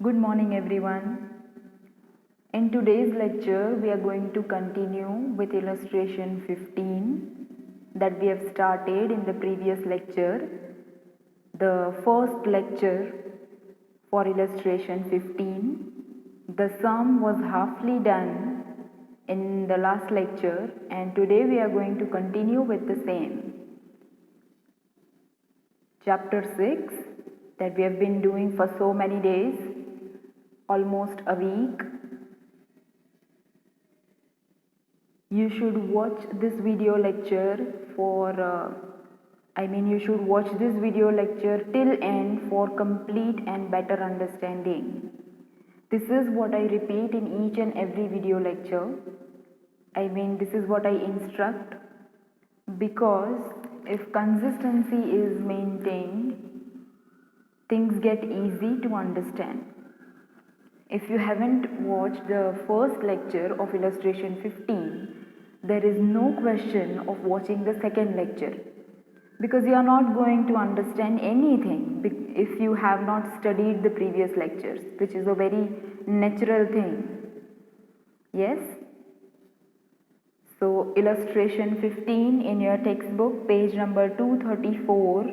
Good morning, everyone. In today's lecture, we are going to continue with illustration 15 that we have started in the previous lecture. The first lecture for illustration 15, the sum was halfly done in the last lecture, and today we are going to continue with the same. Chapter 6 that we have been doing for so many days, almost a week. You should watch this video lecture you should watch this video lecture till end for complete and better understanding. This is what I repeat in each and every video lecture. This is what I instruct, because if consistency is maintained, things get easy to understand. If you haven't watched the first lecture of illustration 15, there is no question of watching the second lecture, because you are not going to understand anything if you have not studied the previous lectures, which is a very natural thing. Yes? So, illustration 15 in your textbook, page number 234,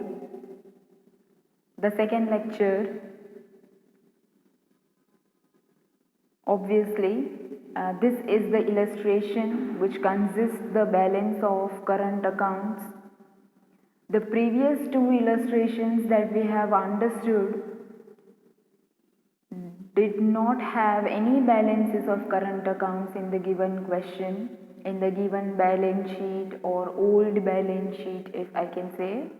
the second lecture. Obviously, this is the illustration which consists the balance of current accounts. The previous two illustrations that we have understood did not have any balances of current accounts in the given question, in the given balance sheet or old balance sheet, if I can say.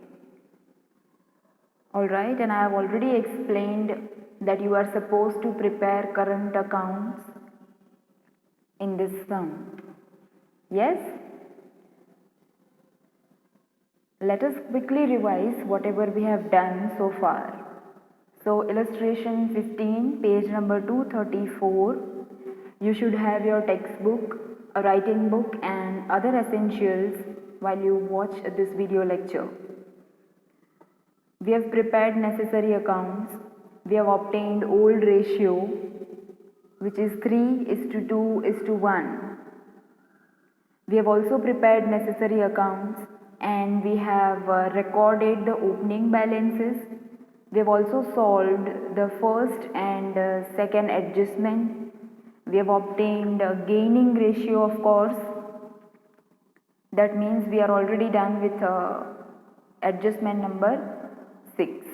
Alright, and I have already explained that you are supposed to prepare current accounts in this sum. Yes? Let us quickly revise whatever we have done so far. So, illustration 15, page number 234, you should have your textbook, a writing book and other essentials while you watch this video lecture. We have prepared necessary accounts. We have obtained old ratio, which is 3:2:1. We have also prepared necessary accounts, and we have recorded the opening balances. We have also solved the first and second adjustment. We have obtained a gaining ratio, of course. That means we are already done with adjustment number 6.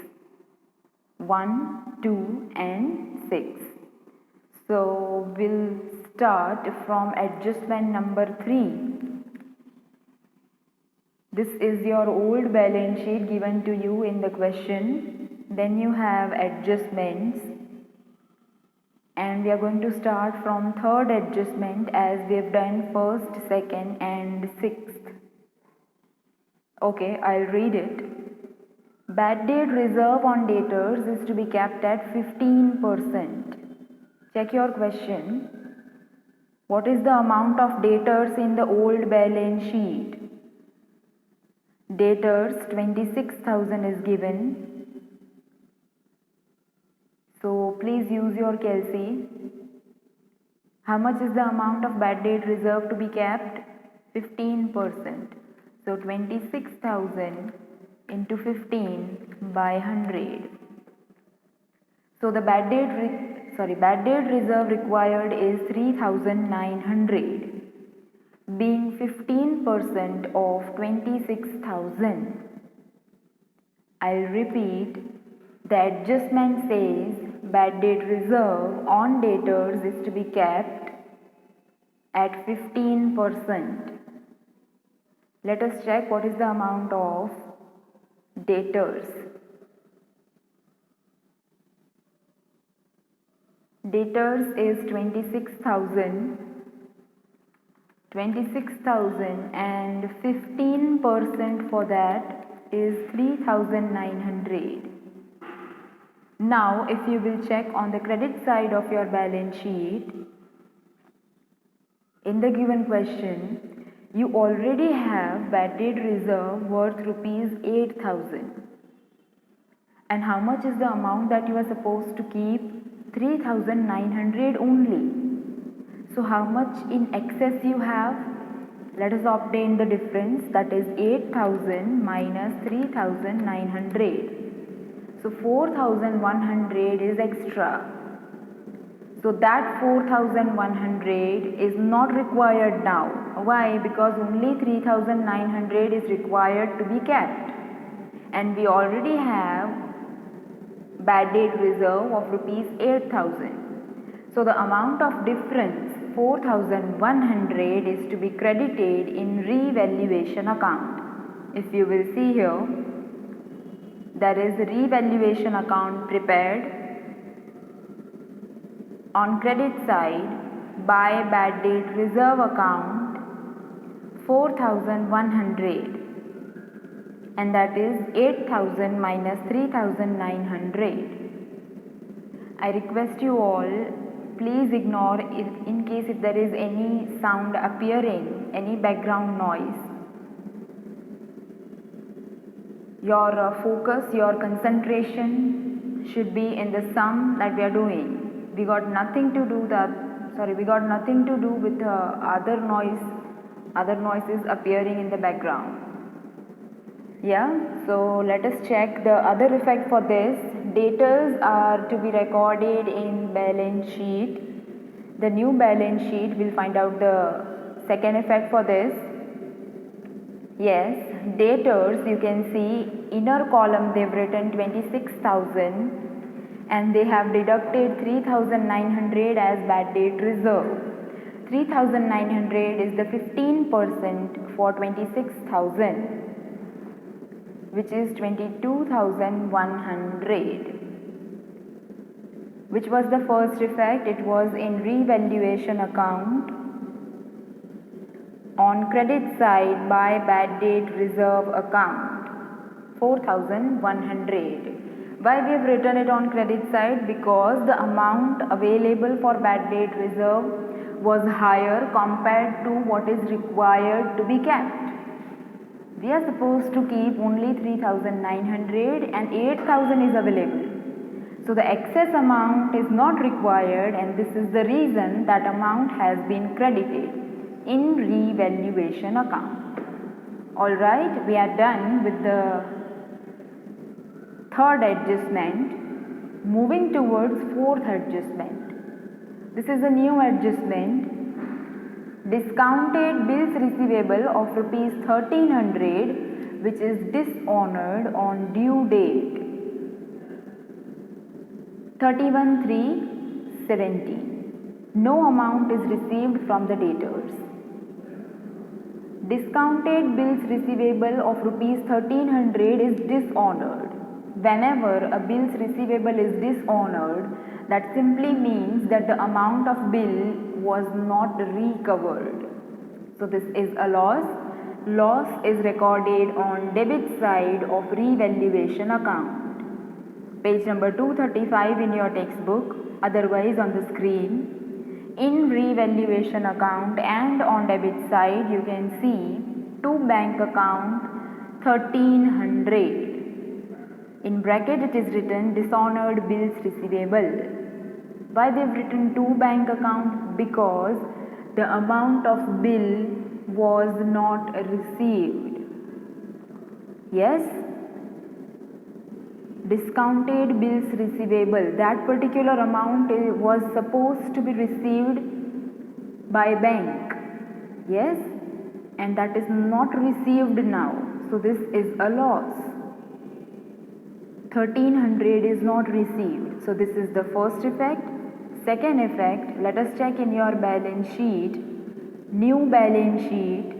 1, 2 and 6. So we'll start from adjustment number 3. This is your old balance sheet given to you in the question. Then you have adjustments, and we are going to start from third adjustment as we have done first, second and sixth. Okay, I'll read it. Bad debt reserve on debtors is to be kept at 15%. Check your question. What is the amount of debtors in the old balance sheet? Debtors 26,000 is given. So please use your calci. How much is the amount of bad debt reserve to be kept? 15%. So 26,000 into 15 by 100. So the bad debt reserve required is 3,900, being 15% of 26,000. I'll repeat. The adjustment says bad debt reserve on debtors is to be kept at 15%. Let us check what is the amount of debtors. Debtors is 26,000. 26,000 and 15% for that is 3,900. Now, if you will check on the credit side of your balance sheet, in the given question, you already have bad debt reserve worth rupees 8,000. And how much is the amount that you are supposed to keep? 3,900 only. So how much in excess you have? Let us obtain the difference, that is 8,000 minus 3,900. So 4,100 is extra. So that 4,100 is not required now. Why? Because only 3,900 is required to be kept. And we already have bad debt reserve of rupees 8,000. So the amount of difference 4,100 is to be credited in revaluation account. If you will see here, there is a revaluation account prepared on credit side by bad debt reserve account 4,100, and that is 8,000 minus 3,900. I request you all, please ignore in case if there is any sound appearing, any background noise. Your focus, your concentration should be in the sum that we are doing. We got nothing to do with other noises appearing in the background. Yeah, so let us check the other effect for this. Debtors are to be recorded in balance sheet. The new balance sheet will find out the second effect for this. Yes, debtors, you can see inner column they've written 26,000 and they have deducted 3,900 as bad debt reserve. 3,900 is the 15% for 26,000, which is 22,100. Which was the first effect? It was in revaluation account on credit side by bad debt reserve account 4,100. Why we have written it on credit side? Because the amount available for bad debt reserve was higher compared to what is required to be kept. We are supposed to keep only 3,900 and 8,000 is available. So the excess amount is not required, and this is the reason that amount has been credited in revaluation account. Alright, we are done with the third adjustment. Moving towards fourth adjustment. This is a new adjustment. Discounted bills receivable of rupees 1,300 which is dishonored on due date 31/3/17. No amount is received from the debtors. Discounted bills receivable of rupees 1,300 is dishonored. Whenever a bills receivable is dishonored, that simply means that the amount of bill was not recovered. So this is a loss. Loss is recorded on debit side of revaluation account. Page number 235 in your textbook, otherwise on the screen. In revaluation account and on debit side, you can see to bank account 1,300. In bracket it is written dishonored bills receivable. Why they have written to bank account? Because the amount of bill was not received. Yes? Discounted bills receivable, that particular amount was supposed to be received by bank. Yes? And that is not received now. So this is a loss. 1,300 is not received. So this is the first effect. Second effect, let us check in your balance sheet. New balance sheet.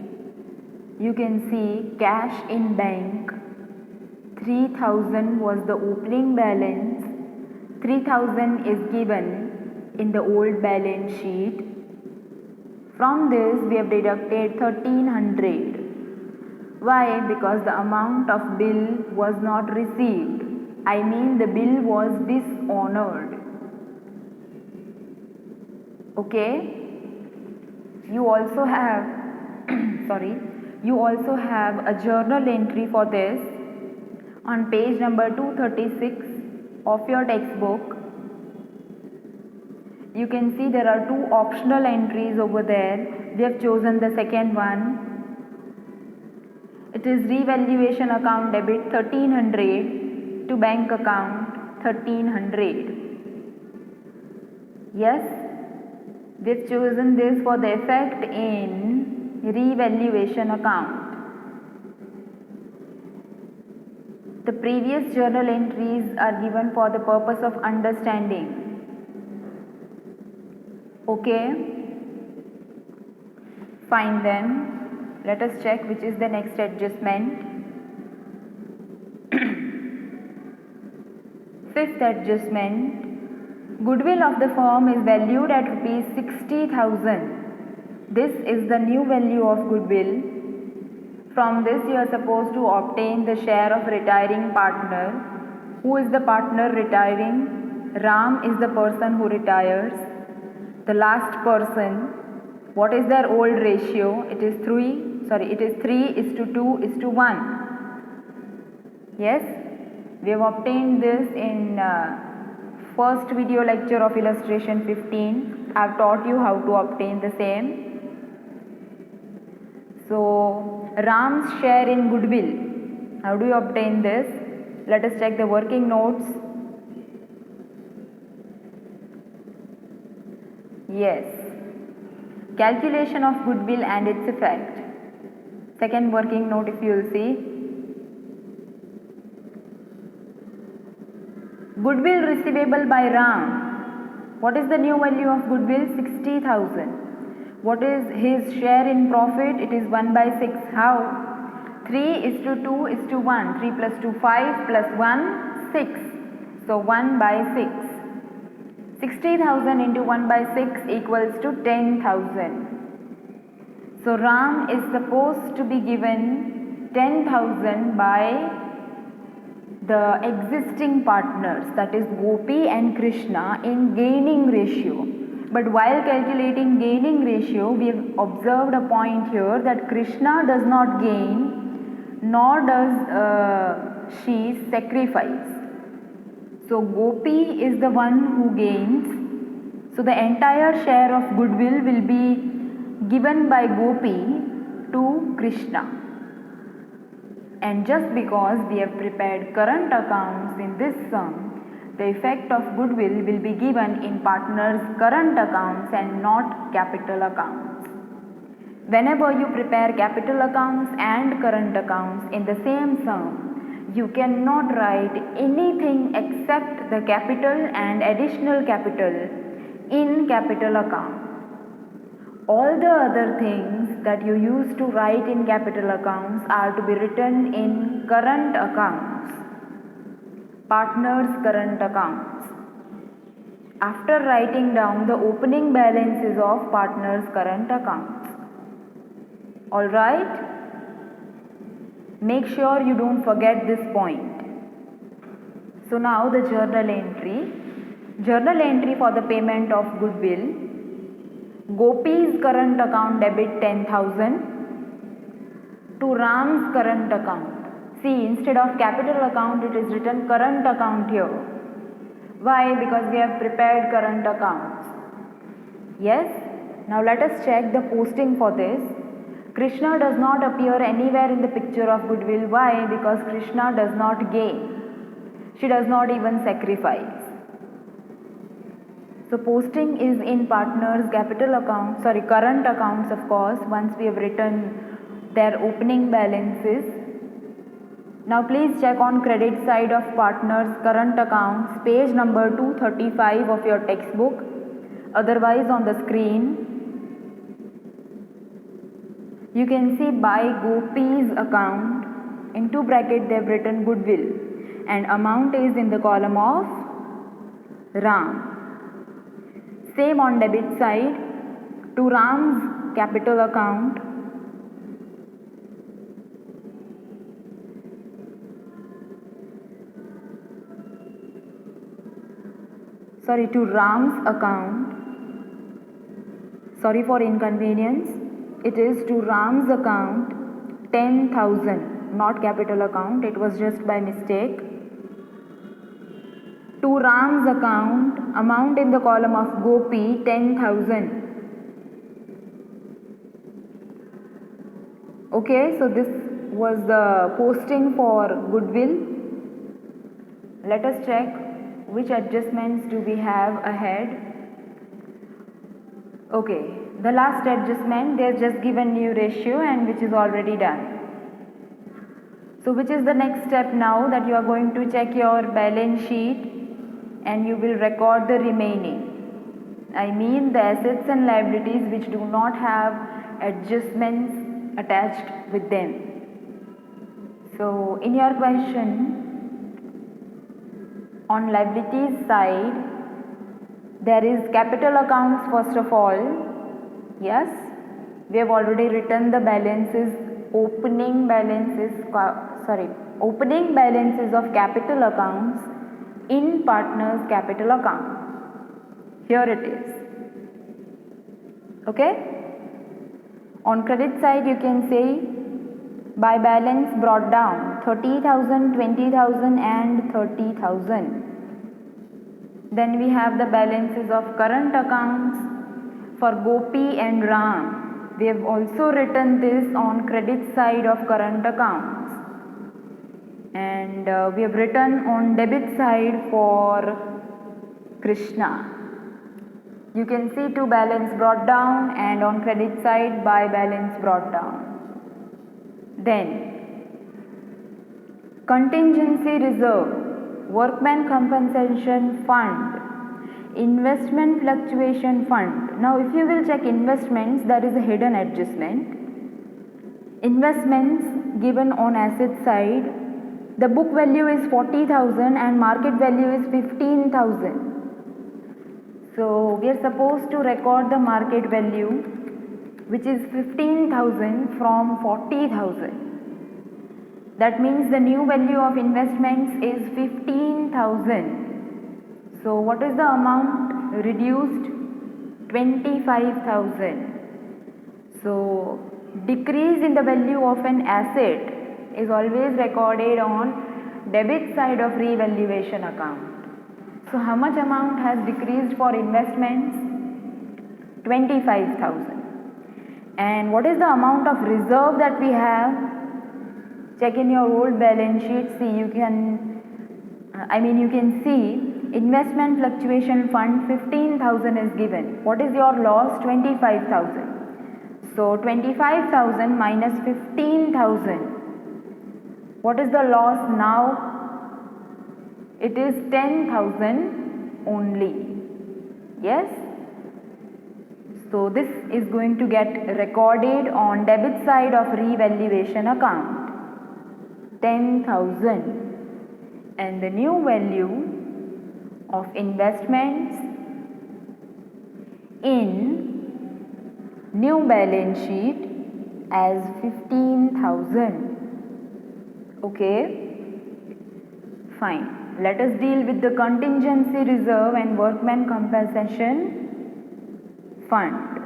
You can see cash in bank 3,000 was the opening balance. 3,000 is given in the old balance sheet. From this we have deducted 1,300. Why? Because the amount of bill was not received. I mean the bill was dishonored. Okay? You also have you also have a journal entry for this on page number 236 of your textbook. You can see there are two optional entries over there. We have chosen the second one. It is revaluation account debit 1300 to bank account 1300. Yes, we have chosen this for the effect in revaluation account. The previous journal entries are given for the purpose of understanding. Okay, fine then. Let us check which is the next adjustment. Fifth adjustment. Goodwill of the firm is valued at rupees 60,000. This is the new value of goodwill. From this you are supposed to obtain the share of retiring partner. Who is the partner retiring? Ram is the person who retires. The last person. What is their old ratio? It is 3:2:1. Yes, we have obtained this in first video lecture of illustration 15. I have taught you how to obtain the same. So Ram's share in goodwill. How do you obtain this? Let us check the working notes. Yes. Calculation of goodwill and its effect. Second working note, if you will see. Goodwill receivable by Ram. What is the new value of goodwill? 60,000. What is his share in profit? It is 1/6. How? 3:2:1. 3 plus 2, 5 plus 1, 6. So 1/6. 60,000 into 1/6 equals to 10,000. So Ram is supposed to be given 10,000 by the existing partners, that is Gopi and Krishna, in gaining ratio. But while calculating gaining ratio, we have observed a point here that Krishna does not gain, nor does she sacrifice. So Gopi is the one who gains. So the entire share of goodwill will be given by Gopi to Krishna. And just because we have prepared current accounts in this sum, the effect of goodwill will be given in partners' current accounts and not capital accounts. Whenever you prepare capital accounts and current accounts in the same sum, you cannot write anything except the capital and additional capital in capital account. All the other things that you used to write in capital accounts are to be written in current accounts, partners' current accounts. After writing down the opening balances of partners' current accounts. Alright? Make sure you don't forget this point. So now the journal entry. Journal entry for the payment of goodwill. Gopi's current account debit 10,000 to Ram's current account. See, instead of capital account, it is written current account here. Why? Because we have prepared current accounts. Yes? Now let us check the posting for this. Krishna does not appear anywhere in the picture of goodwill. Why? Because Krishna does not gain. She does not even sacrifice. So posting is in partners current accounts, of course, once we have written their opening balances. Now please check on credit side of partners current accounts, page number 235 of your textbook, otherwise on the screen. You can see by Gopi's account, into bracket they have written goodwill, and amount is in the column of Ram. Same on debit side, to Ram's capital account. To Ram's account. Sorry for inconvenience. It is to Ram's account 10,000, not capital account. It was just by mistake. To Ram's account, amount in the column of Gopi 10,000. Okay, so this was the posting for goodwill. Let us check which adjustments do we have ahead. Okay, the last adjustment, they have just given new ratio and which is already done. So which is the next step now, that you are going to check your balance sheet and you will record the remaining. I mean the assets and liabilities which do not have adjustments attached with them. So in your question, on liabilities side, there is capital accounts first of all. Yes, we have already written the balances, opening balances of capital accounts in partners capital account. Here it is. Okay. On credit side, you can say by balance brought down 30,000, 20,000 and 30,000. Then we have the balances of current accounts for Gopi and Ram. We have also written this on credit side of current accounts. And we have written on debit side for Krishna. You can see to balance brought down and on credit side by balance brought down. Then contingency reserve, workman compensation fund, investment fluctuation fund. Now if you will check investments, there is a hidden adjustment. Investments given on asset side, the book value is 40,000 and market value is 15,000. So we are supposed to record the market value, which is 15,000 from 40,000. That means the new value of investments is 15,000. So what is the amount reduced? 25,000. So decrease in the value of an asset is always recorded on debit side of revaluation account. So how much amount has decreased for investments? 25,000. And what is the amount of reserve that we have? Check in your old balance sheet. See, you can see investment fluctuation fund 15,000 is given. What is your loss? 25,000. So 25,000 minus 15,000. What is the loss now? It is 10,000 only. Yes. So this is going to get recorded on debit side of revaluation account. 10,000. And the new value of investments in new balance sheet as 15,000. Okay. Fine. Let us deal with the contingency reserve and workman compensation fund.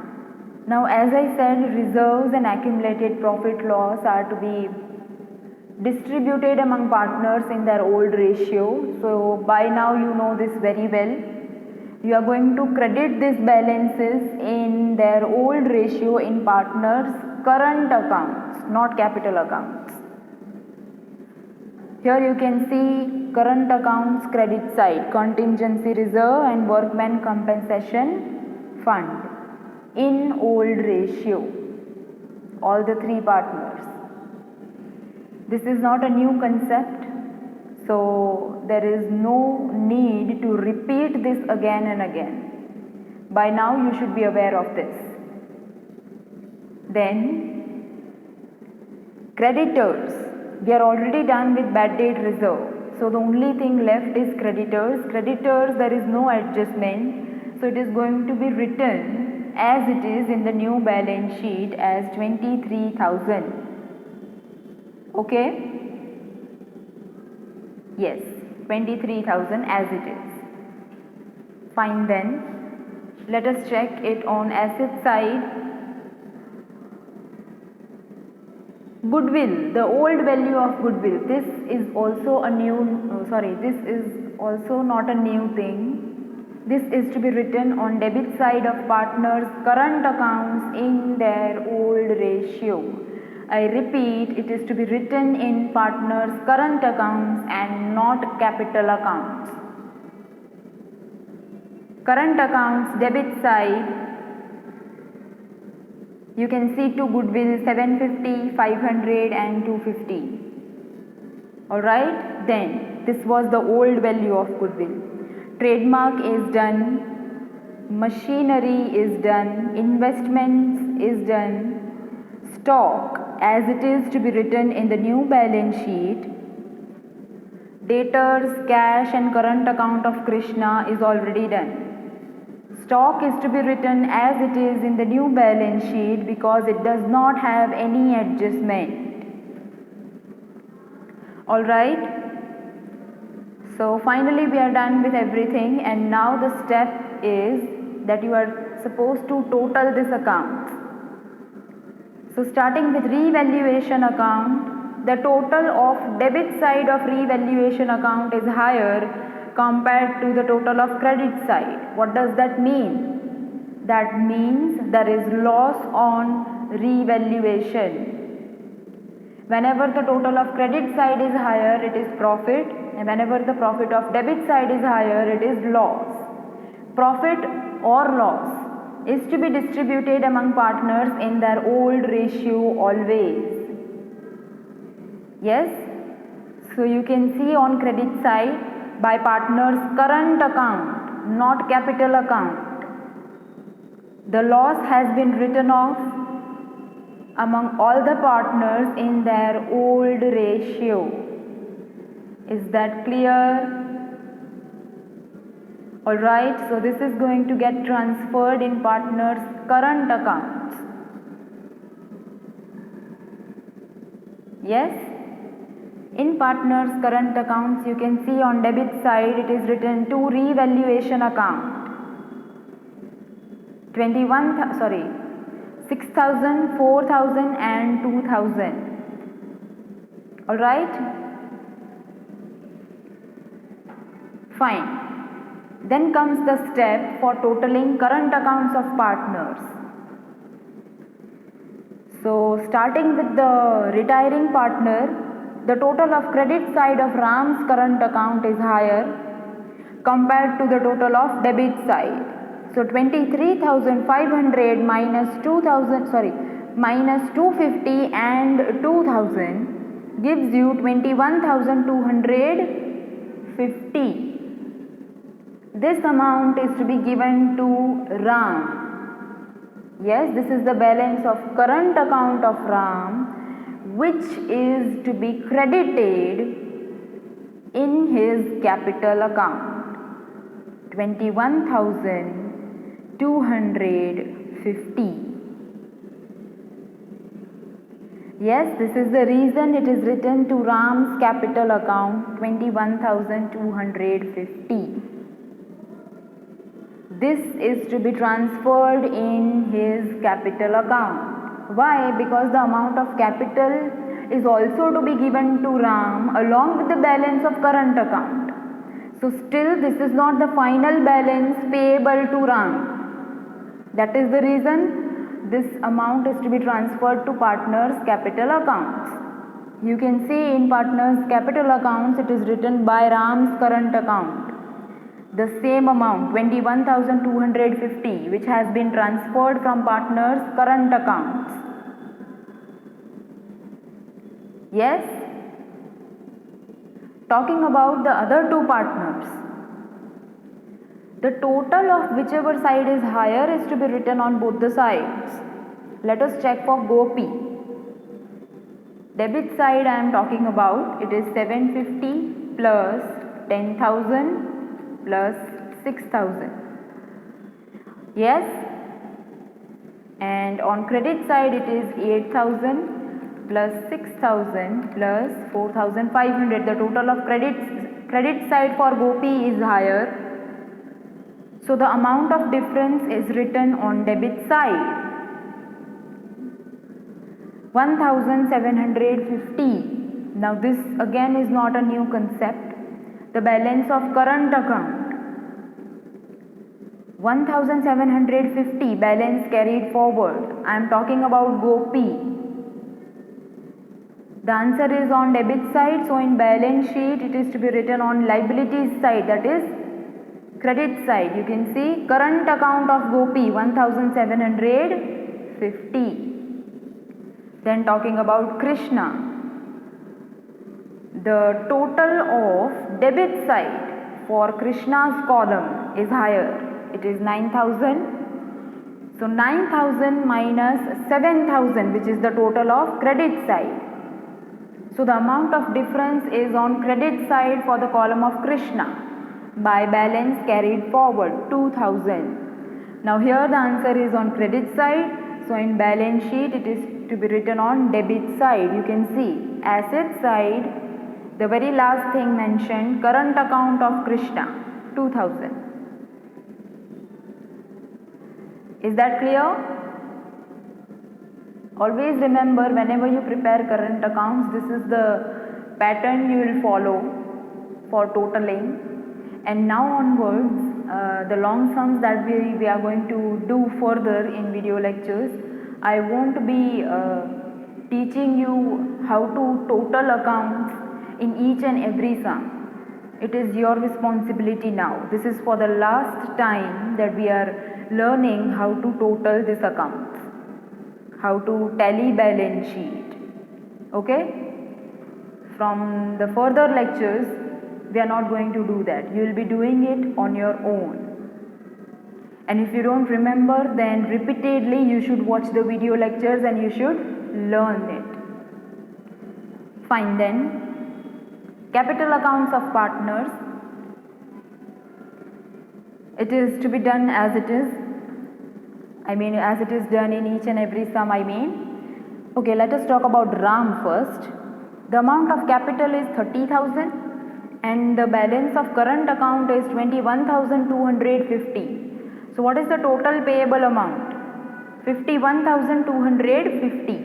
Now as I said, reserves and accumulated profit loss are to be distributed among partners in their old ratio. So by now you know this very well. You are going to credit these balances in their old ratio in partners current accounts, not capital accounts. Here you can see current accounts credit side, contingency reserve and workman compensation fund in old ratio, all the three partners. This is not a new concept, so there is no need to repeat this again and again. By now you should be aware of this. Then creditors, we are already done with bad debt reserve. So the only thing left is creditors. Creditors, there is no adjustment, so it is going to be written as it is in the new balance sheet as 23,000. Okay? Yes, 23,000 as it is. Fine then. Let us check it on asset side. Goodwill, the old value of goodwill. This is also a new, this is also not a new thing. This is to be written on debit side of partners' current accounts in their old ratio. I repeat, it is to be written in partners' current accounts and not capital accounts. Current accounts debit side, you can see two goodwill 750, 500 and 250. Alright, then this was the old value of goodwill. Trademark is done, machinery is done, investments is done, stock as it is to be written in the new balance sheet, debtors, cash and current account of Krishna is already done. Stock is to be written as it is in the new balance sheet because it does not have any adjustment. Alright, so finally we are done with everything, and now the step is that you are supposed to total this account. So starting with revaluation account, the total of debit side of revaluation account is higher compared to the total of credit side. What does that mean? That means there is loss on revaluation. Whenever the total of credit side is higher, it is profit, and whenever the profit of debit side is higher, it is loss. Profit or loss is to be distributed among partners in their old ratio always. Yes? So you can see on credit side by partners current account, not capital account. The loss has been written off among all the partners in their old ratio. Is that clear? Alright, so this is going to get transferred in partners' current accounts. Yes? In partners' current accounts, you can see on debit side it is written to revaluation account. 6,000, 4,000 and 2,000. Alright? Fine. Then comes the step for totaling current accounts of partners. So starting with the retiring partner, the total of credit side of Ram's current account is higher compared to the total of debit side. So 23,500 minus 250 and 2,000 gives you 21,250. This amount is to be given to Ram. Yes, this is the balance of current account of Ram, which is to be credited in his capital account. 21,250. Yes, this is the reason it is written to Ram's capital account 21,250. This is to be transferred in his capital account. Why? Because the amount of capital is also to be given to Ram along with the balance of current account. So still this is not the final balance payable to Ram. That is the reason this amount is to be transferred to partners' capital accounts. You can see in partners' capital accounts it is written by Ram's current account. The same amount 21,250 which has been transferred from partners' current accounts. Yes? Talking about the other two partners. The total of whichever side is higher is to be written on both the sides. Let us check for Gopi. Debit side I am talking about, it is 750 plus 10,000 plus 6,000. Yes? And on credit side it is 8,000 plus 6,000 plus 4,500. The total of credit side for Gopi is higher. So the amount of difference is written on debit side. 1,750. Now this again is not a new concept. The balance of current account 1750 balance carried forward. I am talking about Gopi. The answer is on debit side, so in balance sheet it is to be written on liabilities side, that is credit side. You can see current account of Gopi 1750. Then talking about Krishna, the total of debit side for Krishna's column is higher. It is 9000. So 9000 minus 7000, which is the total of credit side. So the amount of difference is on credit side for the column of Krishna by balance carried forward 2000. Now here the answer is on credit side. So in balance sheet it is to be written on debit side. You can see asset side, the very last thing mentioned, current account of Krishna 2000. Is that clear? Always remember, whenever you prepare current accounts, this is the pattern you will follow for totaling. And now onwards, the long sums that we are going to do further in video lectures, I won't be teaching you how to total accounts in each and every sum. It is your responsibility now. This is for the last time that we are learning how to total this account, how to tally balance sheet. Okay? From the further lectures, we are not going to do that. You will be doing it on your own. And if you don't remember, then repeatedly you should watch the video lectures and you should learn it. Fine then. Capital accounts of partners. It is to be done as it is. As it is done in each and every sum, Okay, let us talk about Ram first. The amount of capital is 30,000 and the balance of current account is 21,250. So what is the total payable amount? 51,250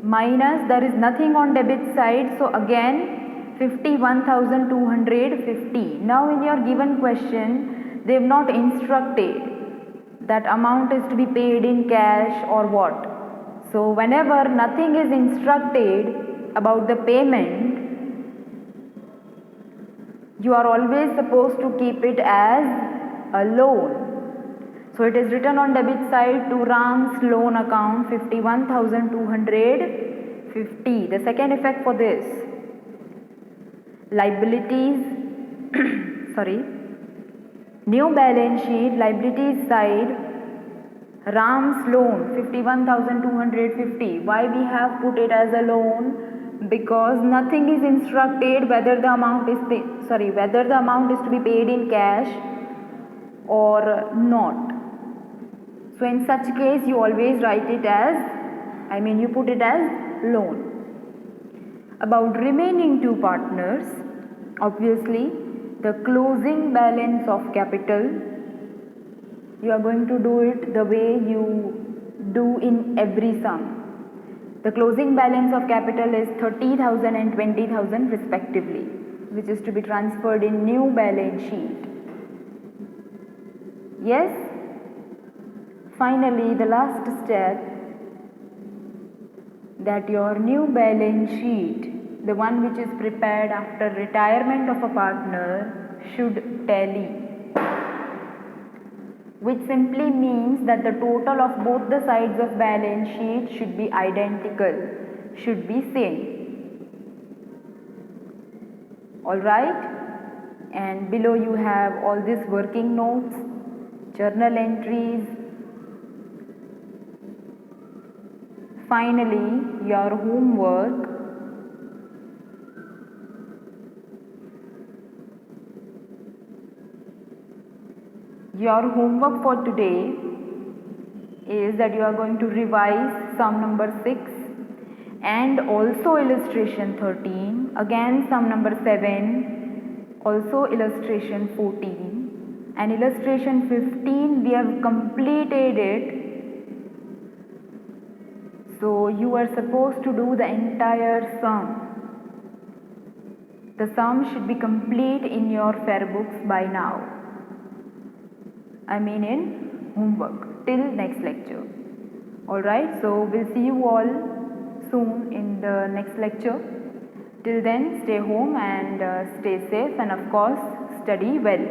minus, there is nothing on debit side, so again 51,250. Now in your given question, they have not instructed that amount is to be paid in cash or what. So whenever nothing is instructed about the payment, you are always supposed to keep it as a loan. So it is written on debit side to Ram's loan account 51,250. The second effect for this, liabilities, new balance sheet, liabilities side, Ram's loan 51,250. Why we have put it as a loan? Because nothing is instructed whether the amount is whether the amount is to be paid in cash or not. So in such case, you always write it as, you put it as loan. About remaining two partners, obviously the closing balance of capital, you are going to do it the way you do in every sum. The closing balance of capital is 30,000 and 20,000 respectively, which is to be transferred in new balance sheet. Yes? Finally, the last step, that your new balance sheet, the one which is prepared after retirement of a partner, should tally, which simply means that the total of both the sides of balance sheet should be identical, should be same. Alright? And below you have all these working notes, journal entries. Finally, your homework. Your homework for today is that you are going to revise sum number 6 and also illustration 13, again sum number 7, also illustration 14, and illustration 15 we have completed it. So you are supposed to do the entire sum. The sum should be complete in your fair books by now. I mean in homework till next lecture. Alright, so we'll see you all soon in the next lecture. Till then, stay home and stay safe, and of course, study well.